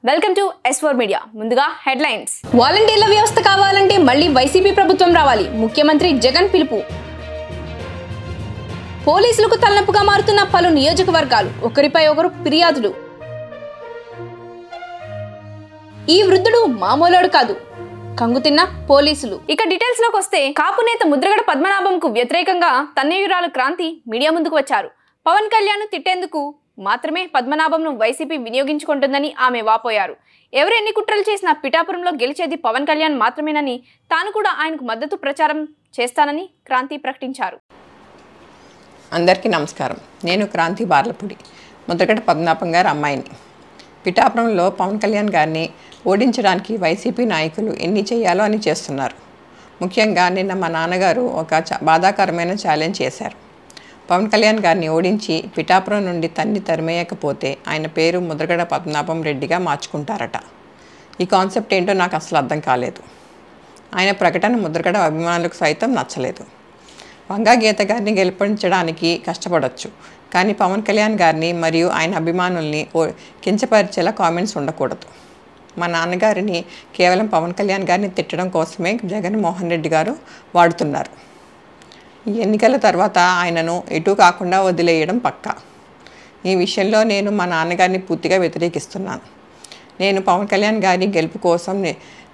Welcome to S4 media. ముందుగా headlines. వాలంటీర్ల వ్యవస్థ కావాలంటే మళ్ళీ వైసీపీ ప్రభుత్వం రావాలి. ముఖ్యమంత్రి జగన్ పిలుపు. పోలీసులకు తలనొప్పుగా మారుతున్న పలు నియోజకవర్గాలు, ఒకరిపై ఒకరు ఫిర్యాదులు. ఈ వృద్ధుడు మామూలుడు కాదు, కంగుతిన్న పోలీసులు. ఇక డీటెయిల్స్ లోకి వస్తే, కాపు నేత ముద్రగడ పద్మనాభంకు వ్యతిరేకంగా తన్నయ్యురాలు క్రాంతి మీడియా ముందుకు వచ్చారు. పవన్ కళ్యాణ్ తిట్టేందుకు మాత్రమే పద్మనాభంను వైసీపీ వినియోగించుకుంటుందని ఆమె వాపోయారు. ఎవరు ఎన్ని కుట్రలు చేసినా పిఠాపురంలో గెలిచేది పవన్ కళ్యాణ్ మాత్రమేనని, తాను కూడా ఆయనకు మద్దతు ప్రచారం చేస్తానని క్రాంతి ప్రకటించారు. అందరికీ నమస్కారం. నేను క్రాంతి బార్లపూడి, ముద్రగడ పద్మనాభం గారి అమ్మాయిని. పిఠాపురంలో పవన్ కళ్యాణ్ గారిని ఓడించడానికి వైసీపీ నాయకులు ఎన్ని చేయాలో అని చేస్తున్నారు. ముఖ్యంగా నిన్న మా నాన్నగారు ఒక బాధాకరమైన ఛాలెంజ్ చేశారు. పవన్ కళ్యాణ్ గారిని ఓడించి పిఠాపురం నుండి తరిమేయకపోతే ఆయన పేరు ముద్రగడ పద్మనాభం రెడ్డిగా మార్చుకుంటారట. ఈ కాన్సెప్ట్ ఏంటో నాకు అసలు అర్థం కాలేదు. ఆయన ప్రకటన ముద్రగడ అభిమానులకు సైతం నచ్చలేదు. వంగా గీత గారిని గెలిపించడానికి కష్టపడవచ్చు, కానీ పవన్ కళ్యాణ్ గారిని మరియు ఆయన అభిమానుల్ని కించపరిచేలా కామెంట్స్ ఉండకూడదు. మా నాన్నగారిని కేవలం పవన్ కళ్యాణ్ గారిని తిట్టడం కోసమే జగన్మోహన్ రెడ్డి గారు వాడుతున్నారు. ఈ ఎన్నికల తర్వాత ఆయనను ఎటు కాకుండా వదిలేయడం పక్కా. ఈ విషయంలో నేను మా నాన్నగారిని పూర్తిగా వ్యతిరేకిస్తున్నాను. నేను పవన్ కళ్యాణ్ గారి గెలుపు కోసం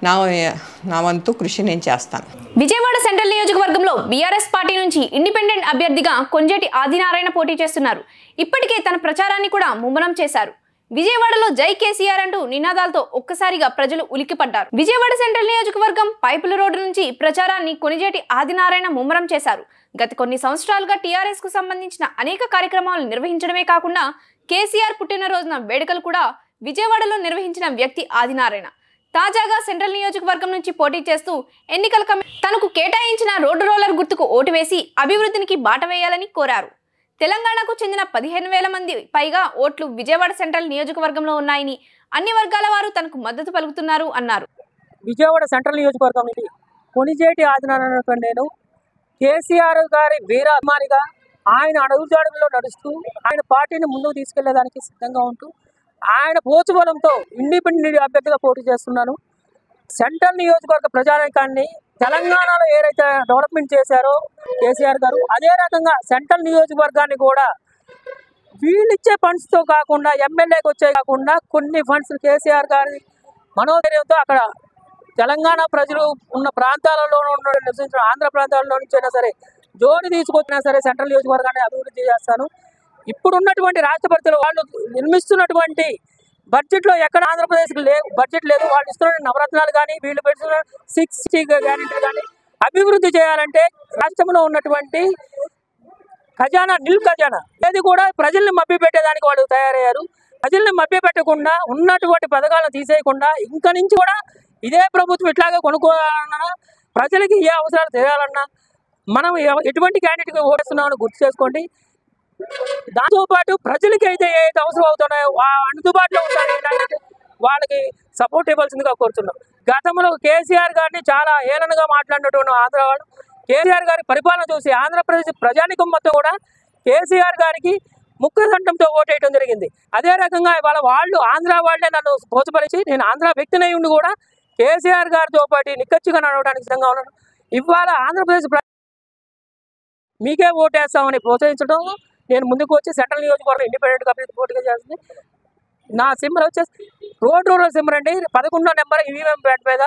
నా వంతు కృషి నేను చేస్తాను. విజయవాడ సెంట్రల్ నియోజకవర్గంలో బీఆర్ఎస్ పార్టీ నుంచి ఇండిపెండెంట్ అభ్యర్థిగా కొంజేటి ఆదినారాయణ పోటీ చేస్తున్నారు. ఇప్పటికే తన ప్రచారాన్ని కూడా ముమ్మరం చేశారు. విజయవాడలో జై కేసీఆర్ అంటూ నినాదాలతో ఒక్కసారిగా ప్రజలు ఉలిక్కిపడ్డారు. విజయవాడ సెంట్రల్ నియోజకవర్గం పైపుల రోడ్డు నుంచి ప్రచారాన్ని కొనిజేటి ఆదినారాయణ ముమ్మరం చేశారు. గత కొన్ని సంవత్సరాలుగా టీఆర్ఎస్ కు సంబంధించిన అనేక కార్యక్రమాలు నిర్వహించడమే కాకుండా కేసీఆర్ పుట్టినరోజున వేడుకలు కూడా విజయవాడలో నిర్వహించిన వ్యక్తి ఆదినారాయణ. తాజాగా సెంట్రల్ నియోజకవర్గం నుంచి పోటీ చేస్తూ ఎన్నికల తనకు కేటాయించిన రోడ్డు రోలర్ గుర్తుకు ఓటు వేసి అభివృద్ధికి బాట వేయాలని కోరారు. తెలంగాణకు చెందిన 15,000 మంది పైగా ఓట్లు విజయవాడ సెంట్రల్ నియోజకవర్గంలో ఉన్నాయని, అన్ని వర్గాల వారు తనకు మద్దతు పలుకుతున్నారు అన్నారు. విజయవాడ సెంట్రల్ నియోజకవర్గం నుంచి కొనిజేటి ఆదినారాయణ నేను కేసీఆర్ గారి వీర అభిమానిగా ఆయన అడుగుజాడుల్లో నడుస్తూ ఆయన పార్టీని ముందుకు తీసుకెళ్లేదానికి సిద్ధంగా ఉంటూ ఆయన ప్రోత్సాహంతో ఇండిపెండెంట్ అభ్యర్థిగా పోటీ చేస్తున్నాను. సెంట్రల్ నియోజకవర్గ ప్రజానీకాన్ని తెలంగాణలో ఏదైతే డెవలప్మెంట్ చేశారో కేసీఆర్ గారు, అదే రకంగా సెంట్రల్ నియోజకవర్గాన్ని కూడా వీళ్ళిచ్చే ఫండ్స్తో కాకుండా ఎమ్మెల్యేకి వచ్చే కాకుండా కొన్ని ఫండ్స్ కేసీఆర్ గారి మనోధైర్యంతో అక్కడ తెలంగాణ ప్రజలు ఉన్న ప్రాంతాలలో నివసించిన ఆంధ్ర ప్రాంతాలలో నుంచి అయినా సరే జోని తీసుకొచ్చినా సరే సెంట్రల్ నియోజకవర్గాన్ని అభివృద్ధి చేస్తాను. ఇప్పుడున్నటువంటి రాష్ట్రపతిలో వాళ్ళు నిర్మిస్తున్నటువంటి బడ్జెట్లో ఎక్కడ ఆంధ్రప్రదేశ్కి బడ్జెట్ లేదు. వాళ్ళు ఇస్తున్న నవరత్నాలు కానీ వీళ్ళు పెడుతున్న 6 గ్యారెంటీలు కానీ అభివృద్ధి చేయాలంటే రాష్ట్రంలో ఉన్నటువంటి ఖజానా నిల్ ఖజానా ఏది కూడా ప్రజల్ని మభ్యపెట్టేదానికి వాళ్ళు తయారయ్యారు. ప్రజల్ని మభ్యపెట్టకుండా ఉన్నటువంటి పథకాలను తీసేయకుండా ఇంకా నుంచి కూడా ఇదే ప్రభుత్వం ఇట్లాగే కొనుక్కోవాలన్నా, ప్రజలకి ఏ అవసరాలు చేయాలన్నా మనం ఎటువంటి క్యాండిడేట్కి ఓటేస్తున్నామని గుర్తు చేసుకోండి. దాంతోపాటు ప్రజలకి అయితే ఏదైతే అవసరం అవుతున్నాయో అందుబాటులో ఉంటాయి వాళ్ళకి సపోర్ట్ ఇవ్వాల్సిందిగా కోరుతున్నాం. గతంలో కేసీఆర్ గారిని చాలా హేళనగా మాట్లాడినటువంటి ఆంధ్ర వాళ్ళు కేసీఆర్ గారి పరిపాలన చూసి ఆంధ్రప్రదేశ్ ప్రజానికం మొత్తం కూడా కేసీఆర్ గారికి ముఖ్యదండంతో ఓటేయడం జరిగింది. అదే రకంగా ఇవాళ వాళ్ళు ఆంధ్ర వాళ్ళే నన్ను ప్రోత్సహించి నేను ఆంధ్ర వ్యక్తినై ఉండి కూడా కేసీఆర్ గారితో పాటు నిక్కచ్చిగా నడవడానికి సిద్ధంగా ఉన్నాను. ఇవాళ ఆంధ్రప్రదేశ్ మీకే ఓటేస్తామని ప్రోత్సహించడం నేను ముందుకు వచ్చి సెంట్రల్ నియోజకవర్గం ఇండిపెండెంట్గా పోటీగా చేస్తుంది. నా సింబల్ వచ్చేసి రోడ్ రోలర్ సింబల్ అండి. 11వ నెంబర్ ఈవీఎం ప్యాడ్ మీద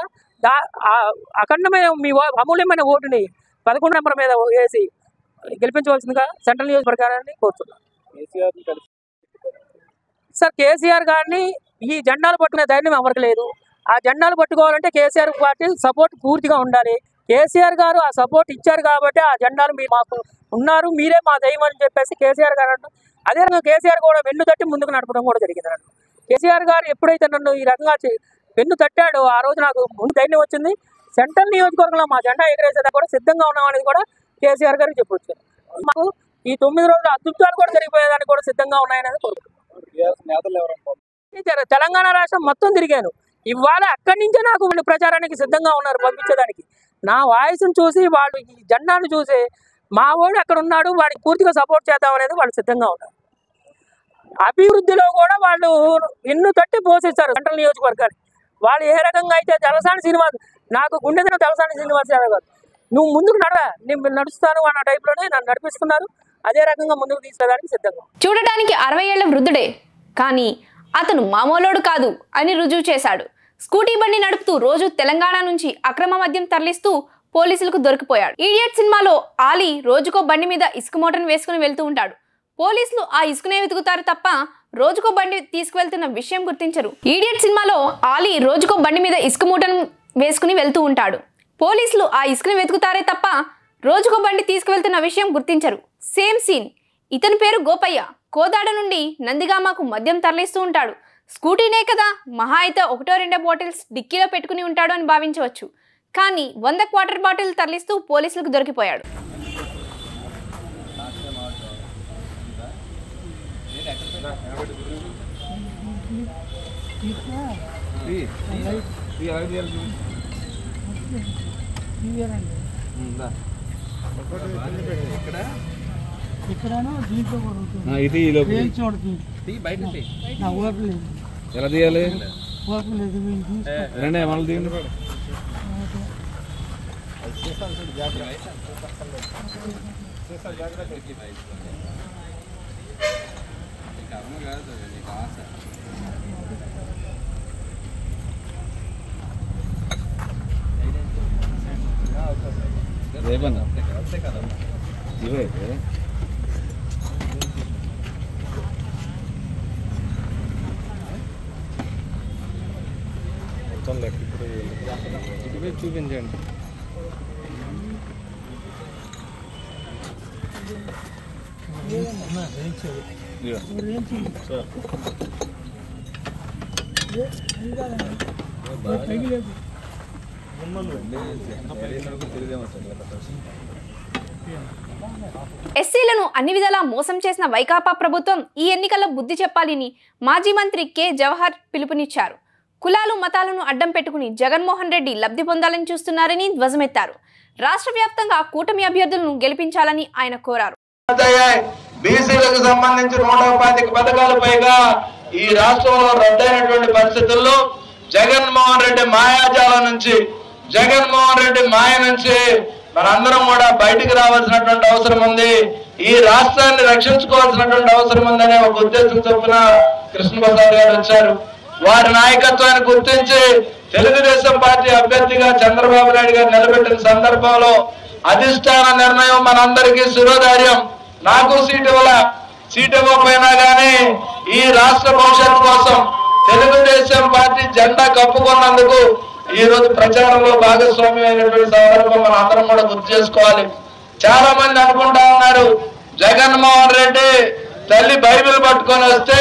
అఖండమైన మీ అమూల్యమైన ఓటుని 11 నెంబర్ మీద వేసి గెలిపించవలసిందిగా సెంట్రల్ నియోజకవర్గాన్ని కోరుతున్నాను. సార్, కేసీఆర్ గారిని ఈ జెండాలు పట్టుకునే ధైర్యం ఎవరికి లేదు. ఆ జెండాలు పట్టుకోవాలంటే కేసీఆర్ పార్టీ సపోర్ట్ పూర్తిగా ఉండాలి. కేసీఆర్ గారు ఆ సపోర్ట్ ఇచ్చారు కాబట్టి ఆ జెండాలు మీరు మాకు ఉన్నారు, మీరే మా దైవం అని చెప్పేసి కేసీఆర్ గారు అంటారు. అదే రకంగా కేసీఆర్ కూడా వెన్ను తట్టి ముందుకు నడపడం కూడా జరిగింది. కేసీఆర్ గారు ఎప్పుడైతే నన్ను ఈ రకంగా వెన్ను తట్టాడో ఆ రోజు నాకు ముందు ధైర్యం వచ్చింది. సెంట్రల్ నియోజకవర్గంలో మా జెండా ఎగరేసేదా కూడా సిద్ధంగా ఉన్నామనేది కూడా కేసీఆర్ గారికి చెప్పొచ్చు. మాకు ఈ 9 రోజుల అద్భుతాలు కూడా జరిగిపోయేదానికి కూడా సిద్ధంగా ఉన్నాయనేది కోరుకుంటున్నాను. తెలంగాణ రాష్ట్రం మొత్తం తిరిగాను. ఇవాళ అక్కడి నుంచే నాకు వాళ్ళు ప్రచారానికి సిద్ధంగా ఉన్నారు పంపించేదానికి. నా వాయిస్ని చూసి వాళ్ళు ఈ జెండాను చూసి మా వాడు అక్కడ ఉన్నాడు, వాడికి పూర్తిగా సపోర్ట్ చేద్దాం అనేది వాళ్ళు సిద్ధంగా ఉన్నారు. అభివృద్ధిలో కూడా వాళ్ళు ఎన్ను తట్టి పోషిస్తారు సెంట్రల్ నియోజకవర్గాన్ని. వాళ్ళు ఏ రకంగా అయితే తలసాని శ్రీనివాస్, నాకు గుండెదిన తలసాని శ్రీనివాస్ యాదవ్ గారు, నువ్వు ముందుకు నేను నడుస్తాను అన్న టైప్లోనే నన్ను నడిపిస్తున్నారు. అదే రకంగా ముందుకు తీసుకెళ్ళడానికి సిద్ధంగా. చూడటానికి 60 ఏళ్ల వృద్ధుడే, కానీ అతను మామూలోడు కాదు అని రుజువు చేశాడు. స్కూటీ బండి నడుపుతూ రోజు తెలంగాణ నుంచి అక్రమ మద్యం తరలిస్తూ పోలీసులకు దొరికిపోయాడు. ఈడియట్ సినిమాలో ఆలీ రోజుకో బండి మీద ఇసుక మూటను వేసుకుని వెళ్తూ ఉంటాడు. పోలీసులు ఆ ఇసుకనే వెతుకుతారు తప్ప రోజుకో బండి తీసుకువెళ్తున్న విషయం గుర్తించరు. ఈడియట్ సినిమాలో ఆలీ రోజుకో బండి మీద ఇసుక మూటను వేసుకుని వెళ్తూ ఉంటాడు. పోలీసులు ఆ ఇసుకని వెతుకుతారే తప్ప రోజుకో బండి తీసుకువెళ్తున్న విషయం గుర్తించరు. Same scene. ఇతని పేరు గోపయ్య. కోదాడ నుండి నందిగామకు మద్యం తరలిస్తూ ఉంటాడు. స్కూటీనే కదా, మహా అయితే 1-2 బాటిల్స్ డిక్కీలో పెట్టుకుని ఉంటాడు అని భావించవచ్చు. కానీ 100 క్వార్టర్ బాటిల్ తరలిస్తూ పోలీసులకు దొరికిపోయాడు. ఎలా తీయాలి? రండి మళ్ళీ తీయండి. రేపన్నా ఇవైతే ఇప్పుడు చూపించండి. ఎస్సీలను అన్ని విధాలా మోసం చేసిన వైకాపా ప్రభుత్వం ఈ ఎన్నికల్లో బుద్ధి చెప్పాలని మాజీ మంత్రి కె జవహర్ పిలుపునిచ్చారు. కులాలు మతాలను అడ్డం పెట్టుకుని జగన్మోహన్ రెడ్డి లబ్ధి పొందాలని చూస్తున్నారని ధ్వజమెత్తారు. రాష్ట్ర వ్యాప్తంగా కూటమి అభ్యర్థులను గెలిపించాలని ఆయన కోరారు. బీసీలకు సంబంధించి 125 పథకాలు పైగా ఈ రాష్ట్రంలో రద్దయినటువంటి పరిస్థితుల్లో జగన్మోహన్ రెడ్డి మాయాజాలం నుంచి, జగన్మోహన్ రెడ్డి మాయ నుంచి మనందరం కూడా బయటికి రావాల్సినటువంటి అవసరం ఉంది. ఈ రాష్ట్రాన్ని రక్షించుకోవాల్సినటువంటి అవసరం ఉందనే ఒక ఉద్దేశం చొప్పున కృష్ణప్రసాద్ గారు వచ్చారు. వారి నాయకత్వాన్ని గుర్తించి తెలుగుదేశం పార్టీ అభ్యర్థిగా చంద్రబాబు నాయుడు గారు నిలబెట్టిన సందర్భంలో అధిష్టాన నిర్ణయం మనందరికీ శిరోధార్యం. నాకు సీటు ఇవ్వకపోయినా కానీ ఈ రాష్ట్ర భవిష్యత్తు కోసం తెలుగుదేశం పార్టీ జెండా కప్పుకున్నందుకు ఈ రోజు ప్రచారంలో భాగస్వామ్యం అయినటువంటి సందర్భం మనం అందరం కూడా గుర్తు చేసుకోవాలి. చాలా మంది అనుకుంటా ఉన్నారు జగన్మోహన్ రెడ్డి తల్లి బైబిల్ పట్టుకొని వస్తే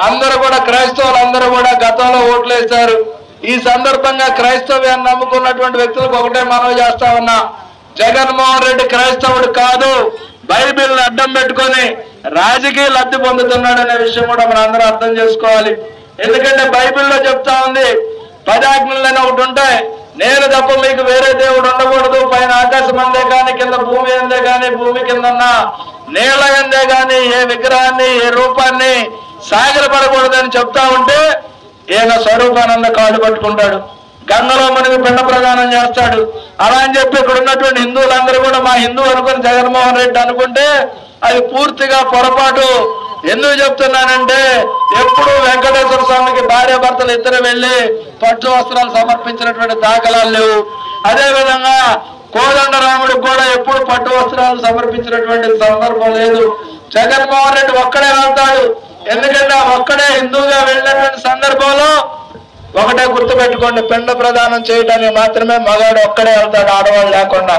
అందరూ కూడా క్రైస్తవులు అందరూ కూడా గతంలో ఓట్లు వేశారు. ఈ సందర్భంగా క్రైస్తవ్యాన్ని నమ్ముకున్నటువంటి వ్యక్తులకు ఒకటే మనవి చేస్తా ఉన్నా, జగన్మోహన్ రెడ్డి క్రైస్తవుడు కాదు, బైబిల్ని అడ్డం పెట్టుకొని రాజకీయ లబ్ధి పొందుతున్నాడు అనే విషయం కూడా మనం అందరూ అర్థం చేసుకోవాలి. ఎందుకంటే బైబిల్లో చెప్తా ఉంది 10 ఆజ్ఞలని ఒకటి ఉంటాయి, నేను తప్ప మీకు వేరే దేవుడు ఉండకూడదు, పైన ఆకాశం అందే కానీ కింద భూమి అందే కానీ భూమి కింద ఉన్న నేల అందే కానీ ఏ విగ్రహాన్ని ఏ రూపాన్ని సాగిలపడకూడదని చెప్తా ఉంటే ఈయన స్వరూపానంద కాళ్ళు పట్టుకుంటాడు, గంగలో మనకి పిండ ప్రదానం చేస్తాడు. అలా అని చెప్పి ఇక్కడ ఉన్నటువంటి హిందువులందరూ కూడా మా హిందూ అనుకుని జగన్మోహన్ రెడ్డి అనుకుంటే అది పూర్తిగా పొరపాటు. ఎందుకు చెప్తున్నానంటే ఎప్పుడు వెంకటేశ్వర స్వామికి భార్యాభర్తలు ఇద్దరు వెళ్లి పట్టు వస్త్రాలు సమర్పించినటువంటి దాఖలాలు లేవు. అదేవిధంగా కోదండరాముడికి కూడా ఎప్పుడు పట్టు వస్త్రాలు సమర్పించినటువంటి సందర్భం లేదు. జగన్మోహన్ రెడ్డి ఒక్కడే వెళ్తాడు. ఎందుకంటే ఒక్కడే హిందూగా వెళ్ళినటువంటి సందర్భంలో ఒకటే గుర్తుపెట్టుకోండి, పిండ ప్రదానం చేయడానికి మాత్రమే మగాడు ఒక్కడే వెళ్తాడు, ఆడవాళ్ళు లేకుండా.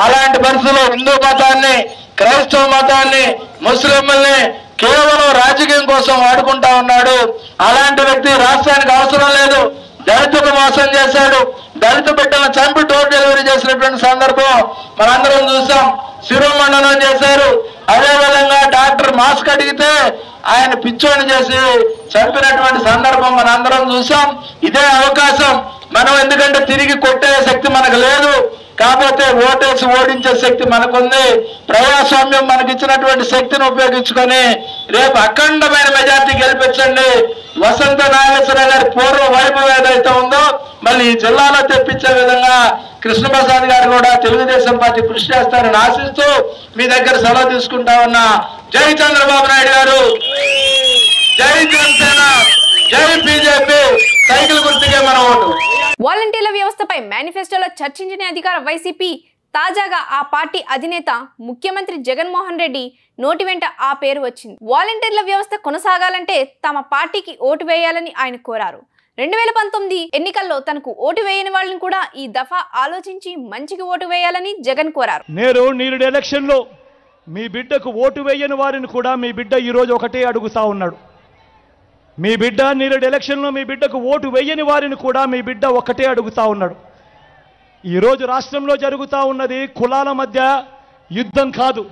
అలాంటి పరిస్థితుల్లో హిందూ మతాన్ని, క్రైస్తవ మతాన్ని, ముస్లింల్ని కేవలం రాజకీయం కోసం వాడుకుంటా ఉన్నాడు. అలాంటి వ్యక్తి రాష్ట్రానికి అవసరం లేదు. దళితులు మోసం చేశాడు, దళిత బిడ్డలను చంపి డోర్ డెలివరీ చేసినటువంటి సందర్భం మనందరం చూసాం. శిరోమండనం చేశారు. అదేవిధంగా డాక్టర్ మాస్క్ అడిగితే ఆయన పిచ్చోని చేసి చంపినటువంటి సందర్భం మనందరం చూసాం. ఇదే అవకాశం మనం, ఎందుకంటే తిరిగి కొట్టే శక్తి మనకు లేదు. కాకపోతే ఓటేసి ఓడించే శక్తి మనకుంది. ప్రజాస్వామ్యం మనకిచ్చినటువంటి శక్తిని ఉపయోగించుకొని రేపు అఖండమైన మెజార్టీ గెలిపించండి. వసంత నాగేశ్వరరావు గారి పూర్వ వైభవం ఏదైతే ఉందో మళ్ళీ ఈ జిల్లాలో తెప్పించే విధంగా కృష్ణప్రసాద్ గారు కూడా తెలుగుదేశం పార్టీ కృషి చేస్తారని ఆశిస్తూ మీ దగ్గర సెలవు తీసుకుంటా ఉన్నా. జై చంద్రబాబు నాయుడు గారు, జై జనసేన, జై బీజేపీ, సైకిల్ గుర్తుకే మన ఓటు. వాలంటీర్ల వ్యవస్థపై మేనిఫెస్టోలో చర్చించిన అధికార వైసీపీ తాజాగా ఆ పార్టీ అధినేత ముఖ్యమంత్రి జగన్మోహన్ రెడ్డి నోటి వెంట ఆ పేరు వచ్చింది. వాలంటీర్ల వ్యవస్థ కొనసాగాలంటే తమ పార్టీకి ఓటు వేయాలని ఆయన కోరారు. 2019 ఎన్నికల్లో తనకు ఓటు వేయని వాళ్ళని కూడా ఈ దఫా ఆలోచించి మంచికి ఓటు వేయాలని జగన్ కోరారు. నేడు ఎలక్షన్లో మీ బిడ్డకు ఓటు వేయని వారిని కూడా మీ బిడ్డ ఈరోజు ఒకటే అడుగుతా ఉన్నాడు. మీ బిడ్డ నేడు ఎలక్షన్లో మీ బిడ్డకు ఓటు వేయని వారిని కూడా మీ బిడ్డ ఒక్కటే అడుగుతా ఉన్నాడు. ఈరోజు రాష్ట్రంలో జరుగుతూ ఉన్నది కులాల మధ్య యుద్ధం కాదు.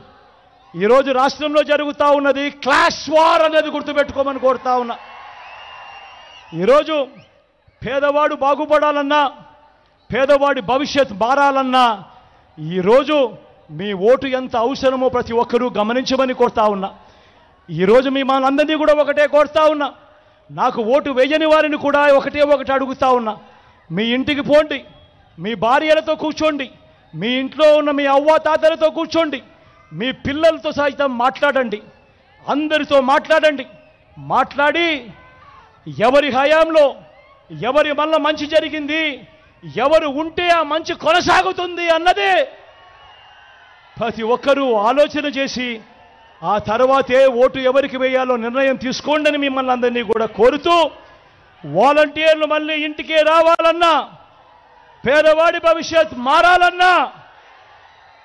ఈరోజు రాష్ట్రంలో జరుగుతూ ఉన్నది క్లాష్ వార్ అనేది గుర్తుపెట్టుకోమని కోరుతా ఉన్నా. ఈరోజు పేదవాడు బాగుపడాలన్నా, పేదవాడి భవిష్యత్ మారాలన్నా ఈరోజు మీ ఓటు ఎంత అవసరమో ప్రతి ఒక్కరూ గమనించమని కోరుతా ఉన్నా. ఈరోజు మీ మనందరినీ కూడా ఒకటే కోరుతా ఉన్నా. నాకు ఓటు వేయని వారిని కూడా ఒకటి అడుగుతా ఉన్నా. మీ ఇంటికి పోండి, మీ భార్యలతో కూర్చోండి, మీ ఇంట్లో ఉన్న మీ అవ్వ తాతలతో కూర్చోండి, మీ పిల్లలతో సైతం మాట్లాడండి, అందరితో మాట్లాడండి. మాట్లాడి ఎవరి హయాంలో ఎవరి వల్ల మంచి జరిగింది, ఎవరు ఉంటే ఆ మంచి కొనసాగుతుంది అన్నదే ప్రతి ఒక్కరూ ఆలోచన చేసి ఆ తర్వాతే ఓటు ఎవరికి వేయాలో నిర్ణయం తీసుకోండి అని మిమ్మల్ని అందరినీ కూడా కోరుతూ, వాలంటీర్లు మళ్ళీ ఇంటికే రావాలన్నా, పేదవాడి భవిష్యత్ మారాలన్నా,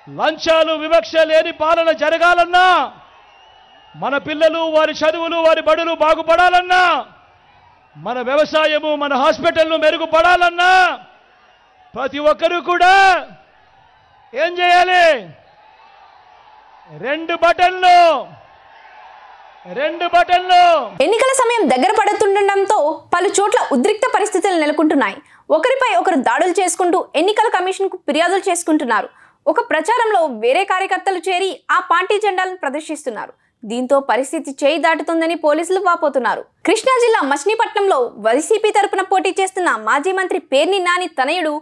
లంచాలు వివక్ష లేని పాలన జరగాలన్నా, మన పిల్లలు వారి చదువులు వారి బడులు బాగుపడాలన్నా, మన వ్యవసాయము మన హాస్పిటల్ను మెరుగుపడాలన్నా ప్రతి ఒక్కరూ కూడా ఏం చేయాలి? 2 బటన్లు. ఎన్నికల సమయం దగ్గర పడుతుండటంతో పలు చోట్ల ఉద్రిక్త పరిస్థితులు నెలకొంటున్నాయి. ఒకరిపై ఒకరు దాడులు చేసుకుంటూ ఎన్నికల కమిషన్కు ఫిర్యాదులు చేసుకుంటున్నారు. ఒక ప్రచారంలో వేరే కార్యకర్తలు చేరి ఆ పార్టీ జెండాలను ప్రదర్శిస్తున్నారు. దీంతో పరిస్థితి చేయి దాటుతుందని పోలీసులు వాపోతున్నారు. కృష్ణా జిల్లా మచిలీపట్నంలో వైసీపీ తరపున పోటీ చేస్తున్న మాజీ మంత్రి పేర్ని నాని తనయుడు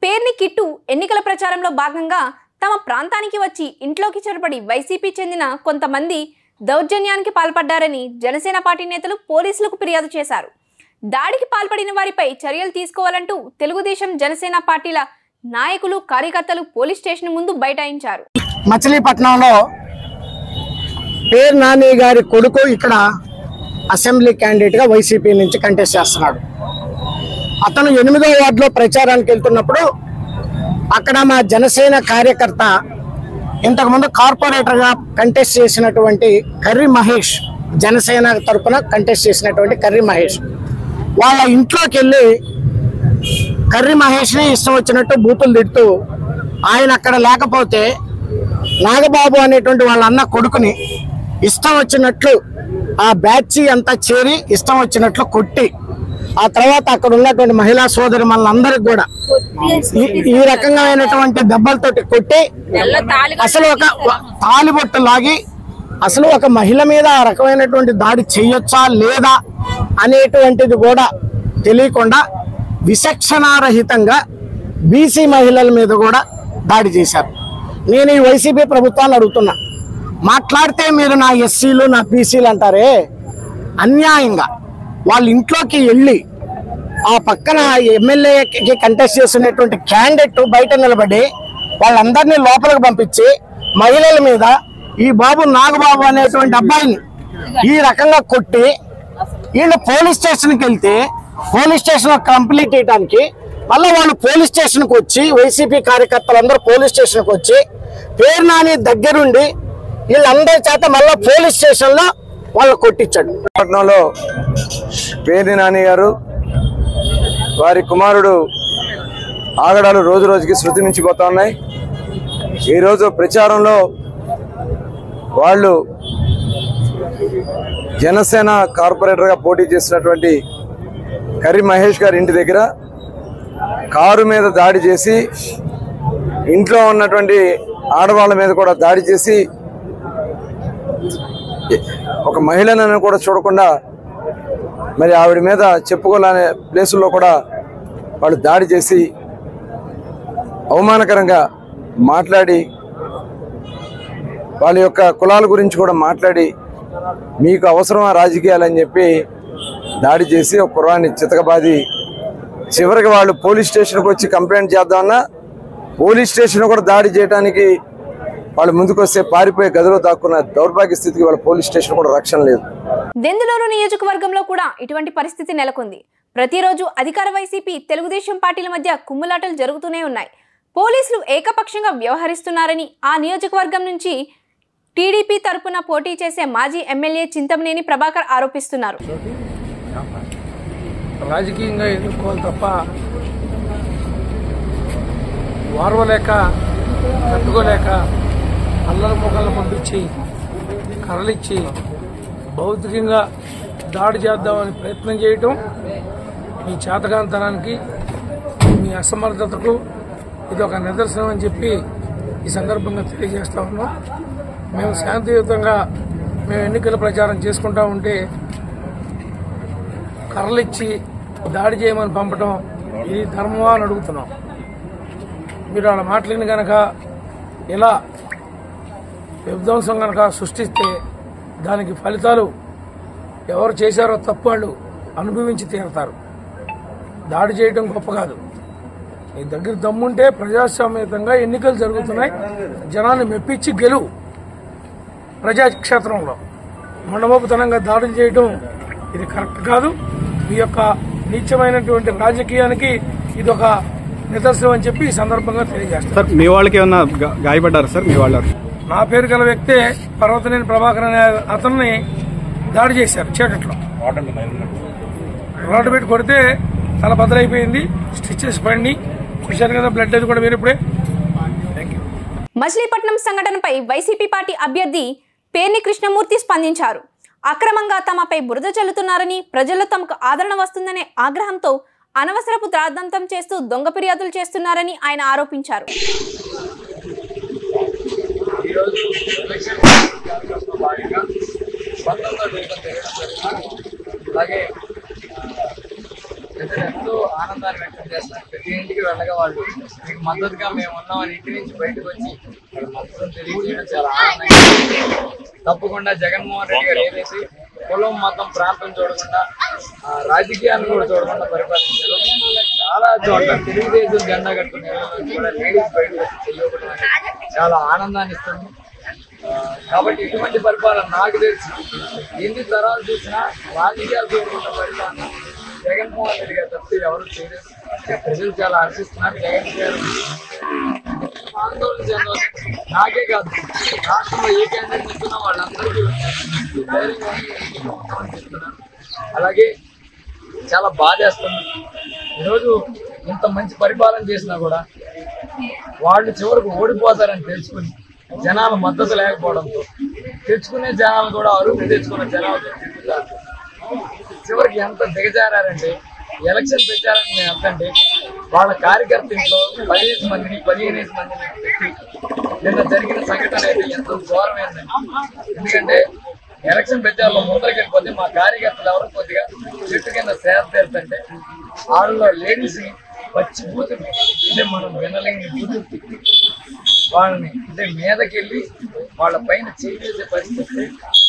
పేర్ని కిట్టు ఎన్నికల ప్రచారంలో భాగంగా తమ ప్రాంతానికి వచ్చి ఇంట్లోకి చొరబడి వైసీపీ చెందిన కొంతమంది దౌర్జన్యానికి పాల్పడ్డారని జనసేన పార్టీ నేతలు పోలీసులకు ఫిర్యాదు చేశారు. దాడికి పాల్పడిన వారిపై చర్యలు తీసుకోవాలంటూ తెలుగుదేశం జనసేన పార్టీల నాయకులు కార్యకర్తలు పోలీస్ స్టేషన్ ముందు బైఠాయించారు. మచిలీపట్నంలో పేరు నాని గారి కొడుకు ఇక్కడ అసెంబ్లీ క్యాండిడేట్గా వైసీపీ నుంచి కంటెస్ట్ చేస్తున్నాడు. అతను 8వ వార్డులో ప్రచారానికి వెళ్తున్నప్పుడు అక్కడ మా జనసేన కార్యకర్త ఇంతకుముందు కార్పొరేటర్గా కంటెస్ట్ చేసినటువంటి కర్రి మహేష్, జనసేన తరఫున కంటెస్ట్ చేసినటువంటి కర్రి మహేష్ వాళ్ళ ఇంట్లోకి వెళ్ళి కర్రి మహేష్ని ఇష్టం వచ్చినట్టు బూతులు తిడుతూ, ఆయన అక్కడ లేకపోతే నాగబాబు అనేటువంటి వాళ్ళ అన్న కొడుకుని ఇష్టం వచ్చినట్లు ఆ బ్యాచ్ అంతా చేరి ఇష్టం వచ్చినట్లు కొట్టి, ఆ తర్వాత అక్కడ ఉన్నటువంటి మహిళా సోదరి మనందరికి కూడా ఈ రకంగామైనటువంటి దెబ్బలతోటి కొట్టి అసలు ఒక తాలిబొట్టు లాగి అసలు ఒక మహిళ మీద ఆ రకమైనటువంటి దాడి చేయొచ్చా లేదా అనేటువంటిది కూడా తెలియకుండా విచక్షణారహితంగా బీసీ మహిళల మీద కూడా దాడి చేశారు. నేను ఈ వైసీపీ ప్రభుత్వాన్ని అడుగుతున్నా, మాట్లాడితే మీరు నా ఎస్సీలు నా బీసీలు అంటారే, అన్యాయంగా వాళ్ళ ఇంట్లోకి వెళ్ళి ఆ పక్కన ఎమ్మెల్యేకి కంటెస్ట్ చేస్తున్నటువంటి క్యాండిడేట్ బయట నిలబడి వాళ్ళందరినీ లోపలికి పంపించి మహిళల మీద ఈ బాబు నాగబాబు అనేటువంటి అబ్బాయిని ఈ రకంగా కొట్టి వీళ్ళు పోలీస్ స్టేషన్కి వెళ్తే పోలీస్ స్టేషన్ కంప్లీట్ చేయడానికి మళ్ళీ వాళ్ళు పోలీస్ స్టేషన్కి వచ్చి వైసీపీ కార్యకర్తలందరూ పోలీస్ స్టేషన్కి వచ్చి పేరు నాని దగ్గరుండి వీళ్ళందరి చేత మళ్ళీ పోలీస్ స్టేషన్లో వాళ్ళు కొట్టించాడు. పట్నంలో పేర్ని నాని గారు వారి కుమారుడు ఆగడాలు రోజు రోజుకి శృతి మించిపోతా ఉన్నాయి. ఈరోజు ప్రచారంలో వాళ్ళు జనసేన కార్పొరేటర్గా పోటీ చేసినటువంటి కర్రి మహేష్ గారి ఇంటి దగ్గర కారు మీద దాడి చేసి ఇంట్లో ఉన్నటువంటి ఆడవాళ్ళ మీద కూడా దాడి చేసి ఒక మహిళలను కూడా చూడకుండా మరి ఆవిడ మీద చెప్పుకోలేని ప్లేసుల్లో కూడా వాళ్ళు దాడి చేసి అవమానకరంగా మాట్లాడి వాళ్ళ యొక్క కులాల గురించి కూడా మాట్లాడి మీకు అవసరమా రాజకీయాలని చెప్పి దాడి చేసి ఒక కుర్రాన్ని చితకబాది చివరికి వాళ్ళు పోలీస్ స్టేషన్కి వచ్చి కంప్లైంట్ చేద్దామన్నా పోలీస్ స్టేషన్ కూడా దాడి చేయడానికి వాళ్ళు ముందుకొస్తే పారిపోయే గదిలో దాక్కున్న దౌర్భాగ్య స్థితికి వాళ్ళ పోలీస్ స్టేషన్ కూడా రక్షణ లేదు. దెందులూరు నియోజకవర్గంలో కూడా ఇటువంటి పరిస్థితి నెలకొంది. ప్రతిరోజు అధికార వైసీపీ తెలుగుదేశం పార్టీల మధ్య కుమ్ములాటలు జరుగుతూనే ఉన్నాయి. పోలీసులు ఏకపక్షంగా వ్యవహరిస్తున్నారని ఆ నియోజకవర్గం నుంచి టీడీపీ తరపున పోటీ చేసే మాజీ ఎమ్మెల్యే చింతమనేని ప్రభాకర్ ఆరోపిస్తున్నారు. రాజకీయంగా ఎదుర్కోవాలి తప్ప వారవలేక తట్టుకోలేక అల్లరి మొక్కలను పంపించి కర్రలిచ్చి భౌతికంగా దాడి చేద్దామని ప్రయత్నం చేయటం మీ చేతకాంతనానికి మీ అసమర్థతకు ఇది ఒక నిదర్శనం అని చెప్పి ఈ సందర్భంగా తెలియజేస్తా ఉన్నాం. మేము శాంతియుతంగా ఎన్నికల ప్రచారం చేసుకుంటా ఉంటే కర్రలిచ్చి దాడి చేయమని పంపటం ఇది ధర్మమా అని అడుగుతున్నాం. మీరు వాళ్ళ మాటలను కనుక ఇలా విధ్వంసం కనుక సృష్టిస్తే దానికి ఫలితాలు ఎవరు చేశారో తప్పు వాళ్ళు అనుభవించి తీరతారు. దాడి చేయడం గొప్ప కాదు. మీ దగ్గర దమ్ముంటే ప్రజాస్వామ్యతంగా ఎన్నికలు జరుగుతున్నాయి, జనాన్ని మెప్పించి గెలువు. ప్రజాక్షేత్రంలో మండమోపుతనంగా దాడులు చేయడం ఇది కరెక్ట్ కాదు. మీ యొక్క నీచమైనటువంటి రాజకీయానికి ఇది ఒక నిదర్శనం అని చెప్పి ఈ సందర్భంగా తెలియజేస్తారు. సార్ మీ వాళ్ళకి ఏమన్నా గాయపడ్డారు సార్? మీ వాళ్ళు నా పేరు గల వ్యక్తే పర్వతనేని ప్రభాకర్ అనే అతన్ని దాడి చేశారు. చీకట్లో రాడ్ పెట్టి కొడితే తల బద్దలైపోయింది, స్టిచెస్ పడి చూశారు కదా, బ్లడ్ అది కూడా మీరు ఇప్పుడే. మచిలీపట్నం సంఘటనపై వైసీపీ పార్టీ అభ్యర్థి పేర్ని కృష్ణమూర్తి స్పందించారు. అక్రమంగా తమపై బురద చల్లుతున్నారని, ప్రజల్లో తమకు ఆదరణ వస్తుందనే ఆగ్రహంతో అనవసరపు త్రాద్దంతం చేస్తూ దొంగ ఫిర్యాదులు చేస్తున్నారని ఆయన ఆరోపించారు. అలాగే ఎంతో ఆనందాన్ని వ్యక్తం చేస్తున్నారు. ప్రతి ఇంటికి వెళ్ళగా వాళ్ళు మీకు మద్దతుగా మేము ఉన్నామని ఇంటి నుంచి బయటకు వచ్చి వాళ్ళ మద్దతును తెలియజేయడం చాలా ఆనందంగా. తప్పకుండా జగన్మోహన్ రెడ్డి గారు ఏదైతే కులం మతం ప్రాంతం చూడకుండా రాజకీయాలను కూడా చూడకుండా పరిపాలించారు. చాలా చోట్ల తెలుగుదేశం జెండా కట్టుకునే కూడా లేడీస్ బయటకు వచ్చి చెయ్యడం చాలా ఆనందాన్ని ఇస్తుంది. కాబట్టి ఇటువంటి పరిపాలన నాకు తెలిసి ఎన్ని తరాలు చూసినా రాజకీయాలు చూడకుండా పరిపాలన జగన్మోహన్ రెడ్డి గారు తప్పితే ఎవరు చేయలేదు. ప్రజలు చాలా హర్షిస్తున్నారు. జగన్ గారు ఆందోళన చెందాలి. నాకే కాదు, రాష్ట్రంలో ఏ కేంద్రం చెప్తున్నా వాళ్ళందరికీ చెప్తున్నారు. అలాగే చాలా బాధేస్తుంది. ఈరోజు ఇంత మంచి పరిపాలన చేసినా కూడా వాళ్ళు చివరకు ఓడిపోతారని తెలుసుకుని జనాల మద్దతు లేకపోవడంతో తెచ్చుకునే జనాలు కూడా అరువు తెచ్చుకున్న జనాలతో తిరుగుతారు. చివరికి ఎంత దిగజారంటే ఎలక్షన్ ప్రచారాన్ని మేము ఎంతంటే వాళ్ళ కార్యకర్త ఇంట్లో 15 మందిని పెట్టి నిన్న జరిగిన సంఘటన అయితే ఎంత ఘోరమైందండి. ఎందుకంటే ఎలక్షన్ ప్రచారంలో ముందరికి వెళ్ళిపోతే మా కార్యకర్తలు ఎవరు కొద్దిగా చెట్టు కింద సేద తీరుతుంటే వాళ్ళలో లేడీస్ని పచ్చి బూతులు అంటే మనం వినలేని బూతులు వాళ్ళని అంటే మీదకెళ్ళి వాళ్ళ పైన చేసే పరిస్థితి.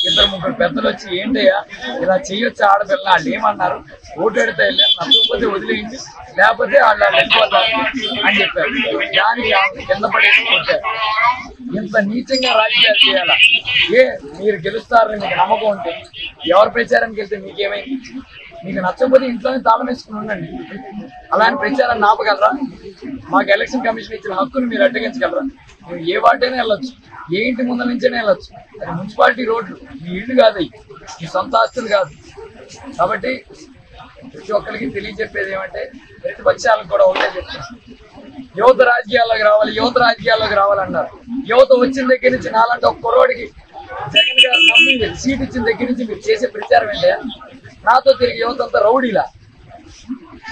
2-3 పెద్దలు వచ్చి ఏంటయ్యా ఇలా చేయొచ్చు ఆడపిల్ల, వాళ్ళు ఏమన్నారు, ఓటు పెడితే వెళ్ళి నచ్చకపోతే వదిలేయండి, లేకపోతే వాళ్ళు వెళ్ళిపోతారు అని చెప్పారు. దానికి కింద పడేసి కొట్టారు. ఇంత నీచంగా రాజకీయాలు చేయాలా? మీరు గెలుస్తారని మీకు నమ్మకం ఉంటే ఎవరి ప్రచారానికి వెళ్తే మీకేమైంది? మీకు నచ్చకపోతే ఇంట్లోనే తాళం వేసుకుని ఉండండి. అలాంటి ప్రచారాన్ని ఆపగలరా? మాకు ఎలక్షన్ కమిషన్ ఇచ్చిన హక్కును మీరు అడ్డగించగలరా? మీరు ఏ వాటైనా వెళ్ళొచ్చు, ఏ ఇంటి ముందు నుంచైనా వెళ్ళొచ్చు. అది మున్సిపాలిటీ రోడ్లు, మీ ఇల్లు కాదు, మీ సొంత ఆస్తులు కాదు. కాబట్టి ప్రతి ఒక్కరికి తెలియజెప్పేది ఏమంటే ప్రతిపక్షాలకు కూడా ఒకటే చెప్తాను, యువత రాజకీయాల్లోకి రావాలి, యువత రాజకీయాల్లోకి రావాలన్నారు. యువత వచ్చిన దగ్గర నుంచి నాలంటే ఒక కుర్రోడికి జగన్ గారు నమ్మి సీట్ ఇచ్చిన దగ్గర నుంచి మీరు చేసే ప్రచారం ఏంటంటే నాతో తిరిగి యువత అంతా రౌడీలా?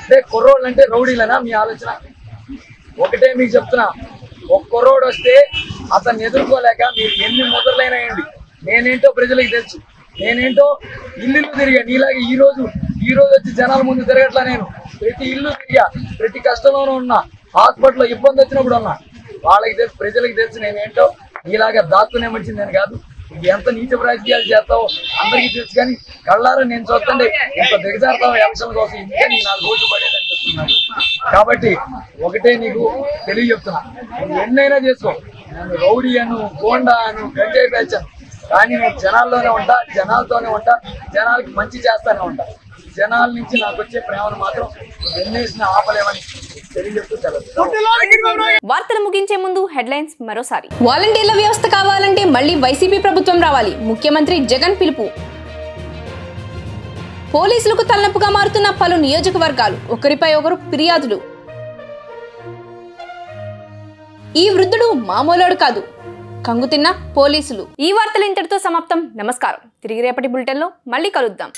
అంటే కుర్రోళ్ళు అంటే రౌడీలనా మీ ఆలోచన? ఒకటే మీకు చెప్తున్నా, ఒక్కరోడు వస్తే అతన్ని ఎదుర్కోలేక మీరు ఎన్ని ముద్రలైనాయండి. నేనేంటో ప్రజలకు తెలుసు, నేనేంటో ఇల్లు తిరిగా. నీలాగా ఈ రోజు వచ్చి జనాల ముందు తిరగట్లా. నేను ప్రతి ఇల్లు తిరిగా, ప్రతి కష్టంలోనూ ఉన్నా, హాస్పిటల్లో ఇబ్బంది వచ్చినప్పుడు ఉన్నా. వాళ్ళకి తెలుసు, ప్రజలకు తెలుసు నేనేంటో. నీలాగా దాక్కునే మంచిది నేను కాదు. ఎంత నీచ రాజకీయాలు చేస్తావో అందరికీ తెలుసు. కానీ కళ్ళారా నేను చూస్తుంటే ఎంత దిగజారుతావు ఎలక్షన్ కోసం, ఇంకా నీకు 4 ఓట్లు పడేదని చెప్తున్నాను. కాబట్టి ఒకటే నీకు తెలియజెప్తున్నా, నువ్వు ఎన్నైనా చేసుకో. నేను రౌడీ అను, గోండా అను, గంజాయి పేచాను, కానీ నేను జనాల్లోనే ఉంటా, జనాలతోనే ఉంటా, జనాలకి మంచి చేస్తానే ఉంటా. జనాల నుంచి నాకు వచ్చే ప్రేమను మాత్రం నువ్వు ఎన్నేసినా ఆపలేమని తెలియజెప్తూ వార్తలు ముగించే ముందు హెడ్లైన్స్ మరోసారి. వాలంటీర్ల వ్యవస్థ కావాలంటే మళ్ళీ వైసీపీ ప్రభుత్వం రావాలి, ముఖ్యమంత్రి జగన్ పిలుపు. పోలీసులకు తలనొప్పుగా మారుతున్న పలు నియోజకవర్గాలు, ఒకరిపై ఒకరు ఫిర్యాదులు. ఈ వృద్ధుడు మామూలోడు కాదు, కంగుతిన్న పోలీసులు. ఈ వార్తలు ఇంతటితో సమాప్తం. నమస్కారం. తిరిగి రేపటి బులెటిన్లో మళ్ళీ కలుద్దాం.